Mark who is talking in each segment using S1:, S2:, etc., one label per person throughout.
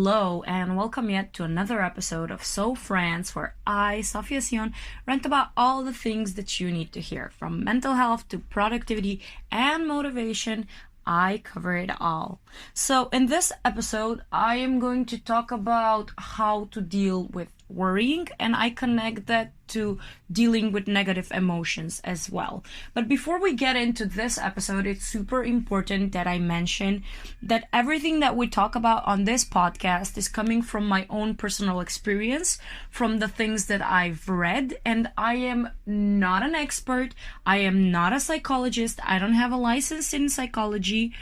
S1: Hello and welcome yet to another episode of So France, where I, Sofia Sion, rant about all the things that you need to hear. From mental health to productivity and motivation, I cover it all. So in this episode, I am going to talk about how to deal with worrying, and I connect that to dealing with negative emotions as well. But before we get into this episode, it's super important that I mention that everything that we talk about on this podcast is coming from my own personal experience, from the things that I've read, and I am not an expert. I am not a psychologist. I don't have a license in psychology.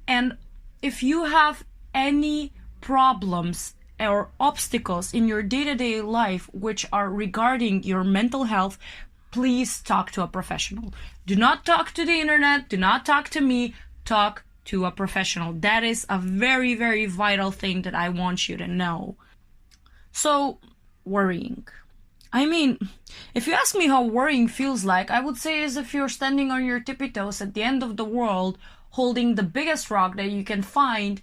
S1: And if you have any problems or obstacles in your day-to-day life which are regarding your mental health, please talk to a professional. Do not talk to the internet. Do not talk to me. Talk to a professional. That is a very, very vital thing that I want you to know. So, worrying. I mean, if you ask me how worrying feels like, I would say as if you're standing on your tippy toes at the end of the world, holding the biggest rock that you can find,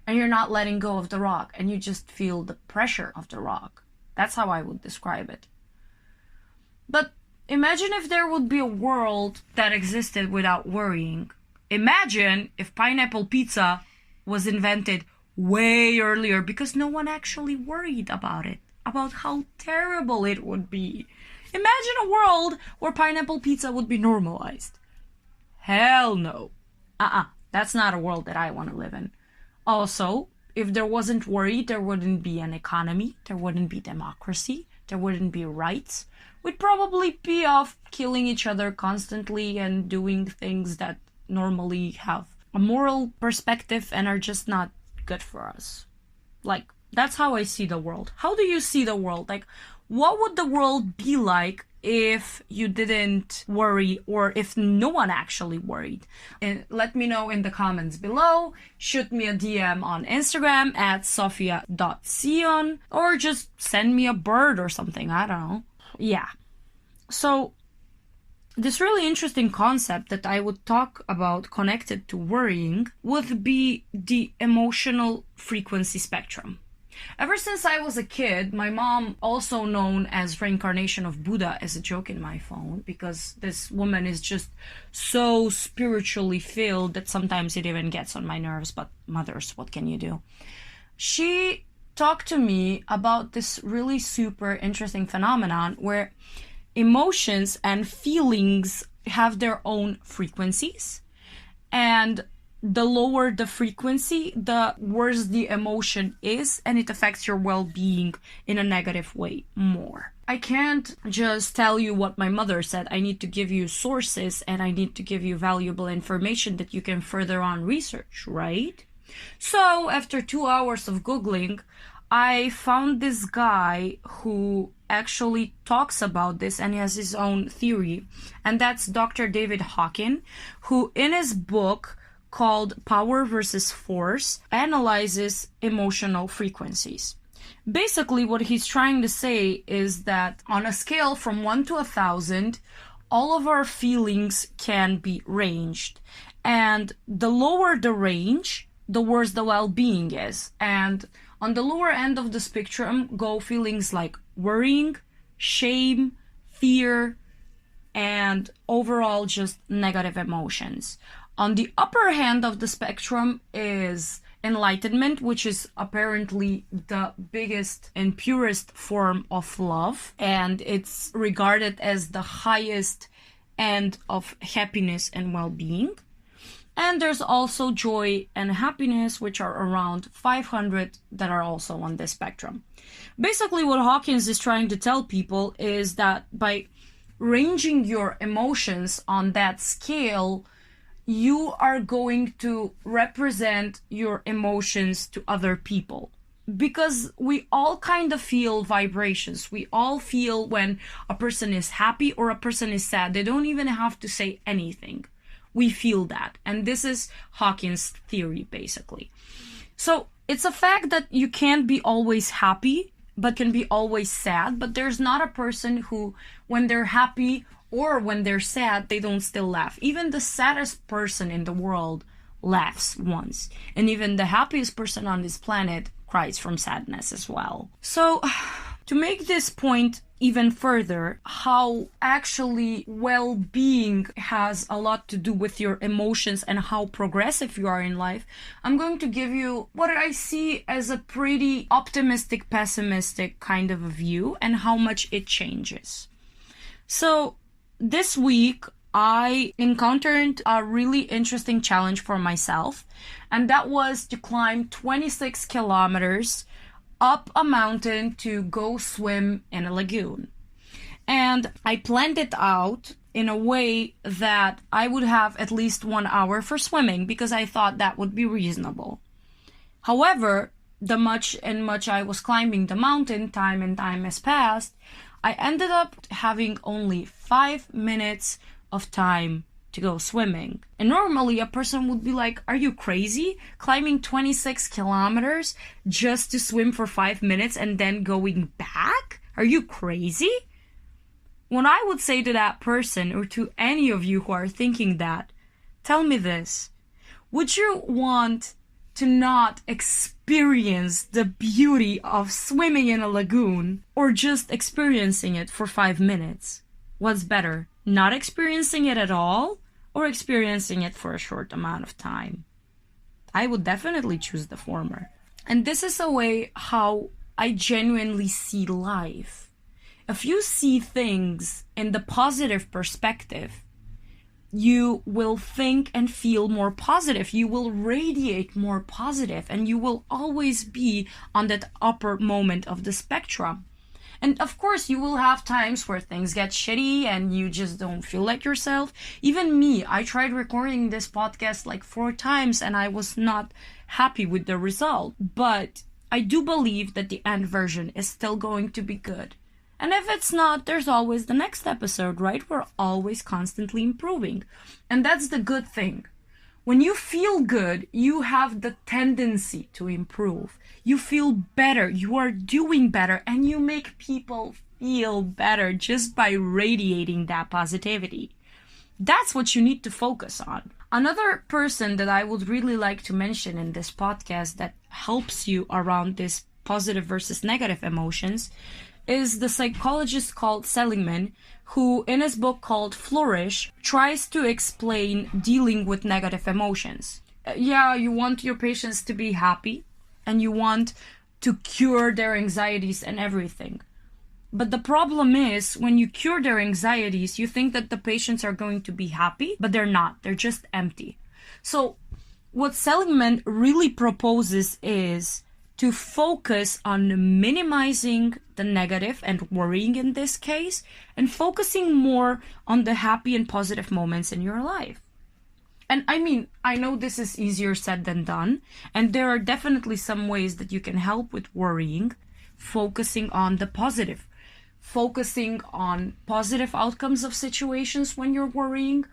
S1: and you're not letting go of the rock, and you just feel the pressure of the rock. That's how I would describe it. But imagine if there would be a world that existed without worrying. Imagine if pineapple pizza was invented way earlier, because no one actually worried about it, about how terrible it would be. Imagine a world where pineapple pizza would be normalized. Hell no. That's not a world that I want to live in. Also, if there wasn't worry, there wouldn't be an economy, there wouldn't be democracy, there wouldn't be rights. We'd probably be off killing each other constantly and doing things that normally have a moral perspective and are just not good for us. Like, that's how I see the world. How do you see the world? Like, what would the world be like if you didn't worry, or if no one actually worried? And let me know in the comments below. Shoot me a DM on Instagram at sofia.sion, or just send me a bird or something. I don't know. Yeah. So this really interesting concept that I would talk about connected to worrying would be the emotional frequency spectrum. Ever since I was a kid, my mom, also known as reincarnation of Buddha as a joke in my phone, because this woman is just so spiritually filled that sometimes it even gets on my nerves, but mothers, what can you do? She talked to me about this really super interesting phenomenon where emotions and feelings have their own frequencies, and the lower the frequency, the worse the emotion is, and it affects your well-being in a negative way more. I can't just tell you what my mother said. I need to give you sources, and I need to give you valuable information that you can further on research, right? So after 2 hours of Googling, I found this guy who actually talks about this and he has his own theory, and that's Dr. David Hawkins, who in his book called Power versus Force analyzes emotional frequencies. Basically, what he's trying to say is that on a scale from 1 to 1,000, all of our feelings can be ranged. And the lower the range, the worse the well-being is. And on the lower end of the spectrum go feelings like worrying, shame, fear, and overall just negative emotions. On the upper hand of the spectrum is enlightenment, which is apparently the biggest and purest form of love, and it's regarded as the highest end of happiness and well-being. And there's also joy and happiness, which are around 500, that are also on this spectrum. Basically, what Hawkins is trying to tell people is that by ranging your emotions on that scale, you are going to represent your emotions to other people. Because we all kind of feel vibrations. We all feel when a person is happy or a person is sad. They don't even have to say anything. We feel that. And this is Hawkins' theory, basically. So it's a fact that you can't be always happy, but can be always sad. But there's not a person who, when they're happy or when they're sad, they don't still laugh. Even the saddest person in the world laughs once. And even the happiest person on this planet cries from sadness as well. So to make this point even further, how actually well-being has a lot to do with your emotions and how progressive you are in life, I'm going to give you what I see as a pretty optimistic, pessimistic kind of a view and how much it changes. So this week, I encountered a really interesting challenge for myself, and that was to climb 26 kilometers up a mountain to go swim in a lagoon. And I planned it out in a way that I would have at least 1 hour for swimming because I thought that would be reasonable. However, the much I was climbing the mountain, time and time has passed, I ended up having only 5 minutes of time to go swimming. And normally a person would be like, are you crazy? Climbing 26 kilometers just to swim for 5 minutes and then going back? Are you crazy? When I would say to that person, or to any of you who are thinking that, tell me this. Would you want to not experience the beauty of swimming in a lagoon or just experiencing it for 5 minutes? What's better, not experiencing it at all or experiencing it for a short amount of time? I would definitely choose the former. And this is a way how I genuinely see life. If you see things in the positive perspective, you will think and feel more positive. You will radiate more positive, and you will always be on that upper moment of the spectrum. And of course, you will have times where things get shitty and you just don't feel like yourself. Even me, I tried recording this podcast like 4 times and I was not happy with the result. But I do believe that the end version is still going to be good. And if it's not, there's always the next episode, right? We're always constantly improving. And that's the good thing. When you feel good, you have the tendency to improve. You feel better, you are doing better, and you make people feel better just by radiating that positivity. That's what you need to focus on. Another person that I would really like to mention in this podcast that helps you around this positive versus negative emotions is the psychologist called Seligman, who in his book called Flourish tries to explain dealing with negative emotions. Yeah, you want your patients to be happy and you want to cure their anxieties and everything. But the problem is when you cure their anxieties, you think that the patients are going to be happy, but they're not. They're just empty. So what Seligman really proposes is to focus on minimizing the negative and worrying in this case, and focusing more on the happy and positive moments in your life. And I mean, I know this is easier said than done, and there are definitely some ways that you can help with worrying, focusing on the positive, focusing on positive outcomes of situations when you're worrying,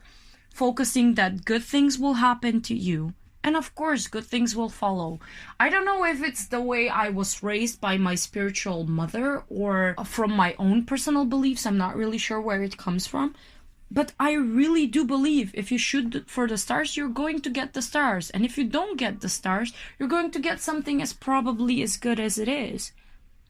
S1: focusing that good things will happen to you. And of course, good things will follow. I don't know if it's the way I was raised by my spiritual mother or from my own personal beliefs. I'm not really sure where it comes from. But I really do believe if you shoot for the stars, you're going to get the stars. And if you don't get the stars, you're going to get something as probably as good as it is.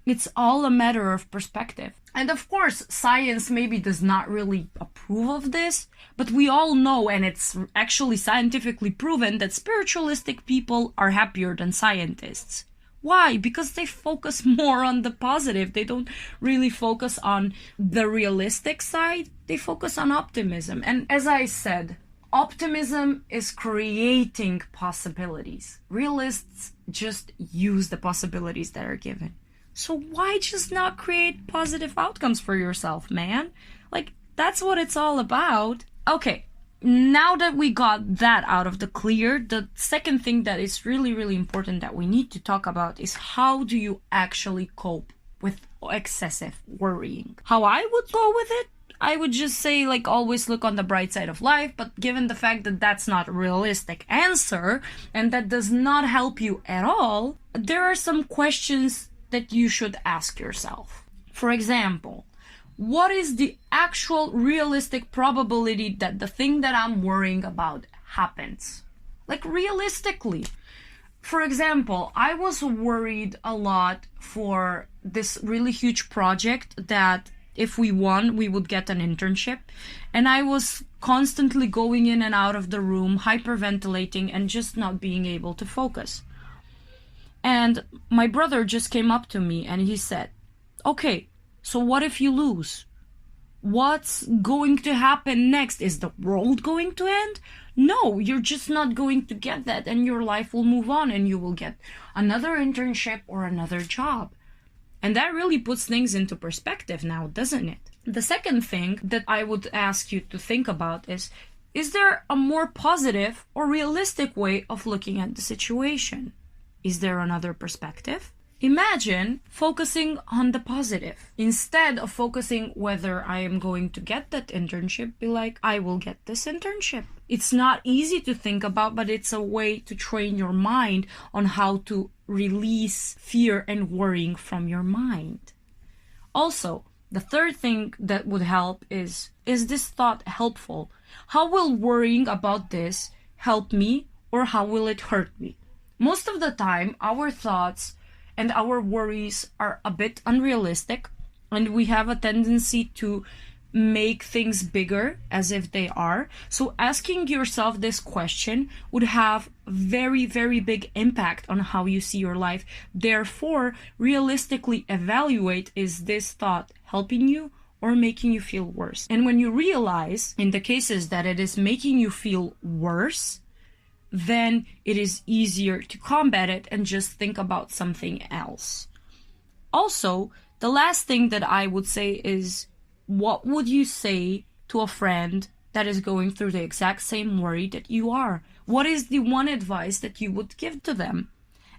S1: It's all a matter of perspective. And of course, science maybe does not really approve of this, but we all know, and it's actually scientifically proven, that spiritualistic people are happier than scientists. Why? Because they focus more on the positive. They don't really focus on the realistic side. They focus on optimism. And as I said, optimism is creating possibilities. Realists just use the possibilities that are given. So why just not create positive outcomes for yourself, man? Like, that's what it's all about. Okay, now that we got that out of the clear, the second thing that is really, really important that we need to talk about is how do you actually cope with excessive worrying? How I would go with it? I would just say, like, always look on the bright side of life, but given the fact that that's not a realistic answer, and that does not help you at all, there are some questions that you should ask yourself. For example, what is the actual realistic probability that the thing that I'm worrying about happens? Like, realistically, For example, I was worried a lot for this really huge project that if we won, we would get an internship. And I was constantly going in and out of the room, hyperventilating, and just not being able to focus. And my brother just came up to me and he said, okay, so what if you lose? What's going to happen next? Is the world going to end? No, you're just not going to get that, and your life will move on and you will get another internship or another job. And that really puts things into perspective now, doesn't it? The second thing that I would ask you to think about is there a more positive or realistic way of looking at the situation? Is there another perspective? Imagine focusing on the positive. Instead of focusing whether I am going to get that internship, be like, I will get this internship. It's not easy to think about, but it's a way to train your mind on how to release fear and worrying from your mind. Also, the third thing that would help is this thought helpful? How will worrying about this help me, or how will it hurt me? Most of the time, our thoughts and our worries are a bit unrealistic, and we have a tendency to make things bigger as if they are. So asking yourself this question would have very, very big impact on how you see your life. Therefore, realistically evaluate, is this thought helping you or making you feel worse? And when you realize in the cases that it is making you feel worse, then it is easier to combat it and just think about something else. Also, the last thing that I would say is, what would you say to a friend that is going through the exact same worry that you are? What is the one advice that you would give to them?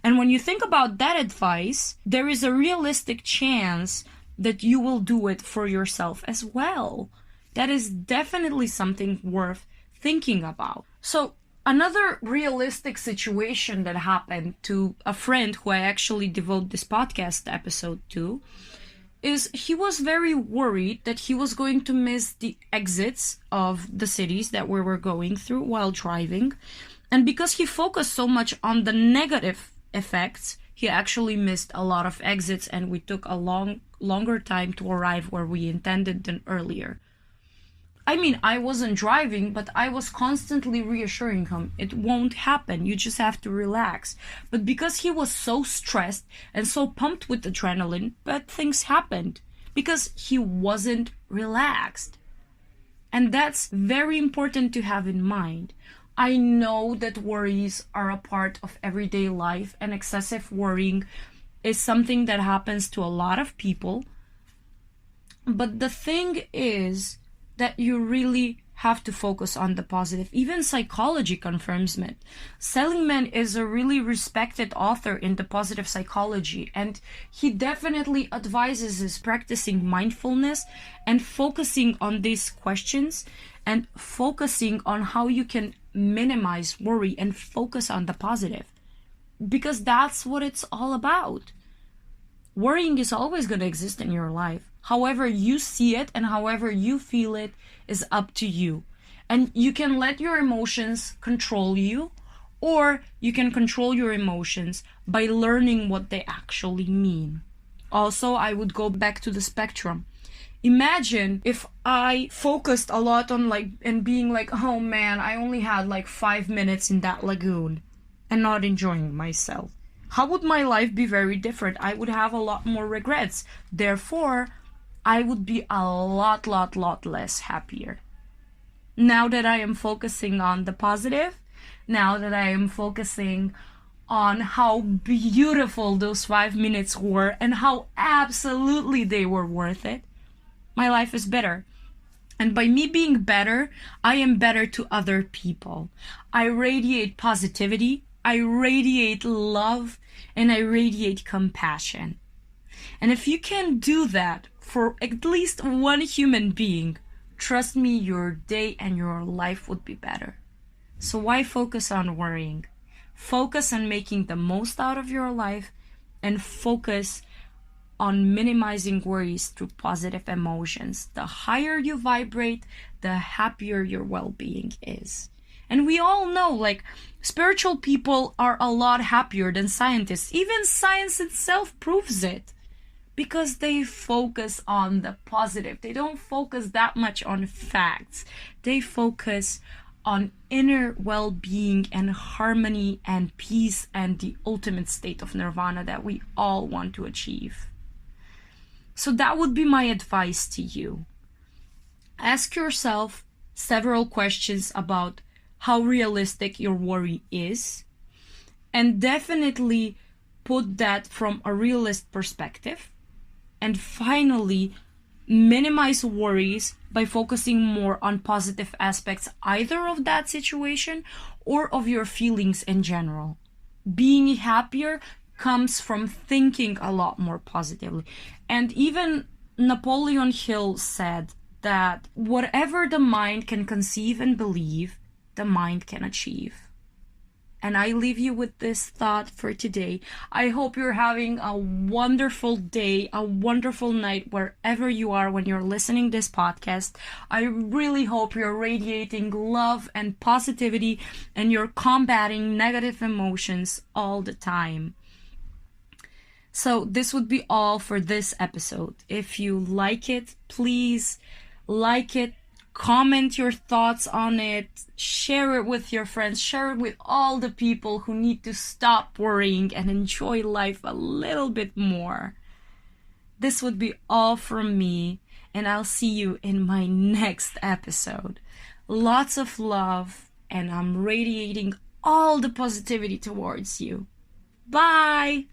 S1: And when you think about that advice, there is a realistic chance that you will do it for yourself as well. That is definitely something worth thinking about. So, another realistic situation that happened to a friend who I actually devote this podcast episode to is he was very worried that he was going to miss the exits of the cities that we were going through while driving. And because he focused so much on the negative effects, he actually missed a lot of exits, and we took a longer time to arrive where we intended than earlier. I mean, I wasn't driving, but I was constantly reassuring him, it won't happen, you just have to relax. But because he was so stressed and so pumped with adrenaline, bad things happened. Because he wasn't relaxed. And that's very important to have in mind. I know that worries are a part of everyday life, and excessive worrying is something that happens to a lot of people. But the thing is that you really have to focus on the positive. Even psychology confirms it. Seligman is a really respected author in the positive psychology, and he definitely advises us practicing mindfulness and focusing on these questions and focusing on how you can minimize worry and focus on the positive. Because that's what it's all about. Worrying is always going to exist in your life. However you see it and however you feel it is up to you. And you can let your emotions control you, or you can control your emotions by learning what they actually mean. Also, I would go back to the spectrum. Imagine if I focused a lot on being like, oh man, I only had 5 minutes in that lagoon and not enjoying myself. How would my life be very different? I would have a lot more regrets. Therefore, I would be a lot less happier. Now that I am focusing on the positive, now that I am focusing on how beautiful those 5 minutes were and how absolutely they were worth it, my life is better. And by me being better, I am better to other people. I radiate positivity, I radiate love, and I radiate compassion. And if you can do that for at least one human being, trust me, your day and your life would be better. So why focus on worrying? Focus on making the most out of your life, and focus on minimizing worries through positive emotions. The higher you vibrate, the happier your well-being is. And we all know, Spiritual people are a lot happier than scientists. Even science itself proves it. Because they focus on the positive. They don't focus that much on facts. They focus on inner well-being and harmony and peace and the ultimate state of nirvana that we all want to achieve. So that would be my advice to you. Ask yourself several questions about how realistic your worry is, and definitely put that from a realist perspective. And finally, minimize worries by focusing more on positive aspects either of that situation or of your feelings in general. Being happier comes from thinking a lot more positively. And even Napoleon Hill said that whatever the mind can conceive and believe, the mind can achieve. And I leave you with this thought for today. I hope you're having a wonderful day, a wonderful night, wherever you are when you're listening to this podcast. I really hope you're radiating love and positivity and you're combating negative emotions all the time. So this would be all for this episode. If you like it, please like it. Comment your thoughts on it, share it with your friends, share it with all the people who need to stop worrying and enjoy life a little bit more. This would be all from me, and I'll see you in my next episode. Lots of love, and I'm radiating all the positivity towards you. Bye!